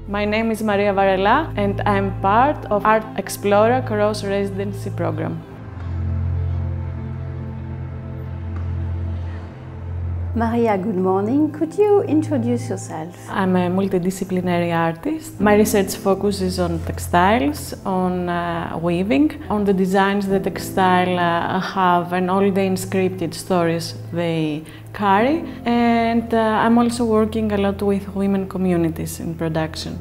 My name is Maria Varela and I'm part of Art Explora Crossed Residency program. Maria, good morning. Could you introduce yourself? I'm a multidisciplinary artist. My research focuses on textiles, on weaving, on the designs the textile have and all the inscripted stories they carry. And I'm also working a lot with women communities in production.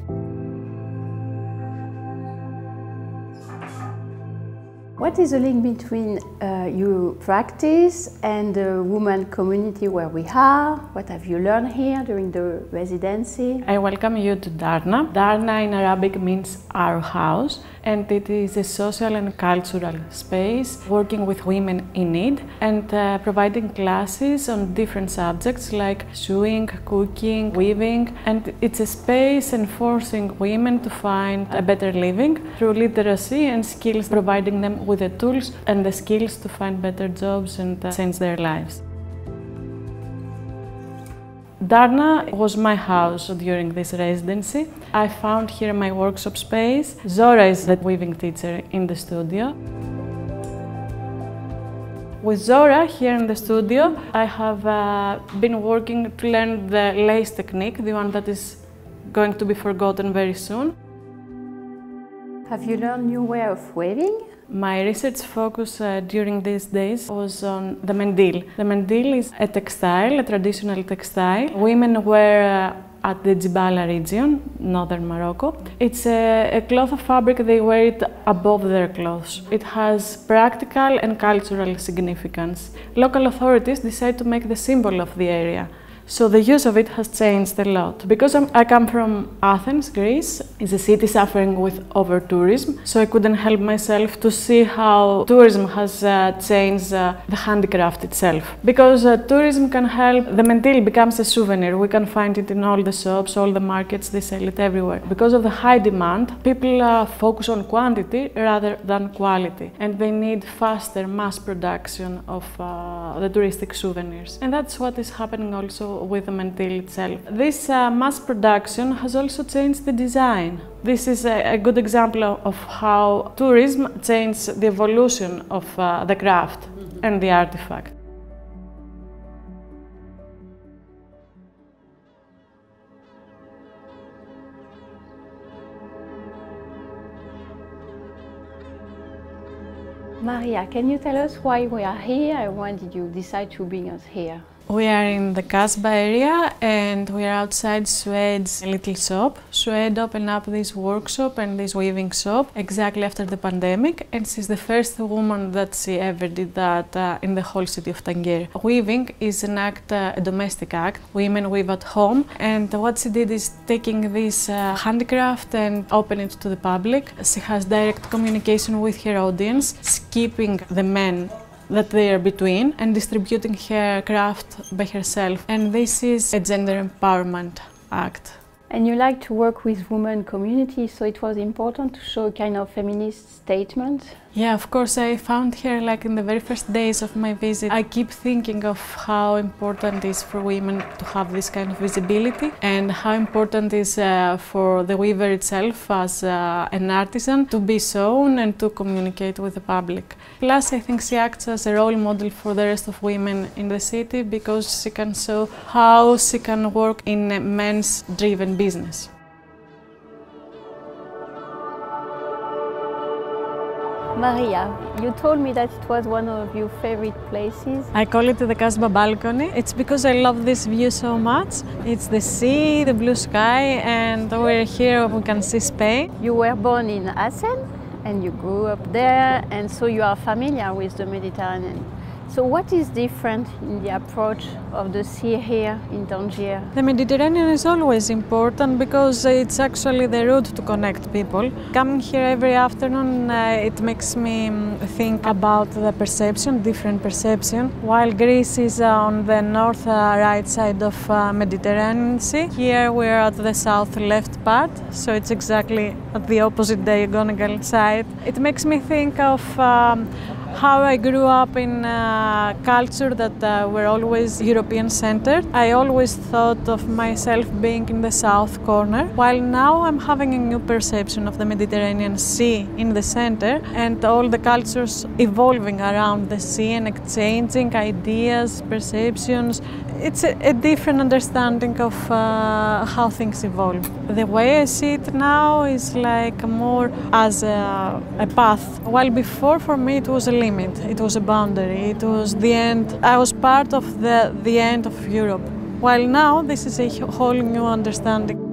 What is the link between your practice and the women community where we are? What have you learned here during the residency? I welcome you to Darna. Darna in Arabic means our house, and it is a social and cultural space working with women in need and providing classes on different subjects like sewing, cooking, weaving, and it's a space enforcing women to find a better living through literacy and skills, providing them with the tools and the skills to find better jobs and change their lives. Darna was my house during this residency. I found here my workshop space. Zora is the weaving teacher in the studio. With Zora here in the studio, I have been working to learn the lace technique, the one that is going to be forgotten very soon. Have you learned new way of weaving? My research focus during these days was on the mendil. The mendil is a textile, a traditional textile. Women wear at the Jibala region, northern Morocco. It's a cloth of fabric, they wear it above their clothes. It has practical and cultural significance. Local authorities decide to make the symbol of the area. So the use of it has changed a lot. Because I come from Athens, Greece, it's a city suffering with over-tourism, so I couldn't help myself to see how tourism has changed the handicraft itself. Because tourism can help, the mendil becomes a souvenir. We can find it in all the shops, all the markets, they sell it everywhere. Because of the high demand, people focus on quantity rather than quality. And they need faster mass production of the touristic souvenirs. And that's what is happening also with the mendil itself. This mass production has also changed the design. This is a good example of how tourism changed the evolution of the craft and the artifact. Maria, can you tell us why we are here and why did you decide to bring us here? We are in the Casbah area and we are outside Suede's little shop. Suede opened up this workshop and this weaving shop exactly after the pandemic, and she's the first woman that she ever did that in the whole city of Tanger. Weaving is an act, a domestic act. Women weave at home, and what she did is taking this handicraft and open it to the public. She has direct communication with her audience, skipping the men that they are between and distributing her craft by herself. And this is a gender empowerment act. And you like to work with women communities, so it was important to show a kind of feminist statement? Yeah, of course. I found here, like in the very first days of my visit, I keep thinking of how important it is for women to have this kind of visibility and how important it is for the weaver itself as an artisan to be shown and to communicate with the public. Plus, I think she acts as a role model for the rest of women in the city because she can show how she can work in a men's driven business. Maria, you told me that it was one of your favorite places. I call it the Casbah balcony. It's because I love this view so much. It's the sea, the blue sky, and we're here, we can see Spain. You were born in Athens and you grew up there, and so you are familiar with the Mediterranean. So what is different in the approach of the sea here in Tangier? The Mediterranean is always important because it's actually the route to connect people. Coming here every afternoon, it makes me think about the perception, different perception. While Greece is on the north right side of Mediterranean Sea, here we're at the south left part, so it's exactly at the opposite diagonal side. It makes me think of how I grew up in a culture that were always European-centered. I always thought of myself being in the south corner, while now I'm having a new perception of the Mediterranean Sea in the center and all the cultures evolving around the sea and exchanging ideas, perceptions. It's a different understanding of how things evolve. The way I see it now is like more as a path, while before for me it was a limit, it was a boundary, it was the end. I was part of the end of Europe, while now this is a whole new understanding.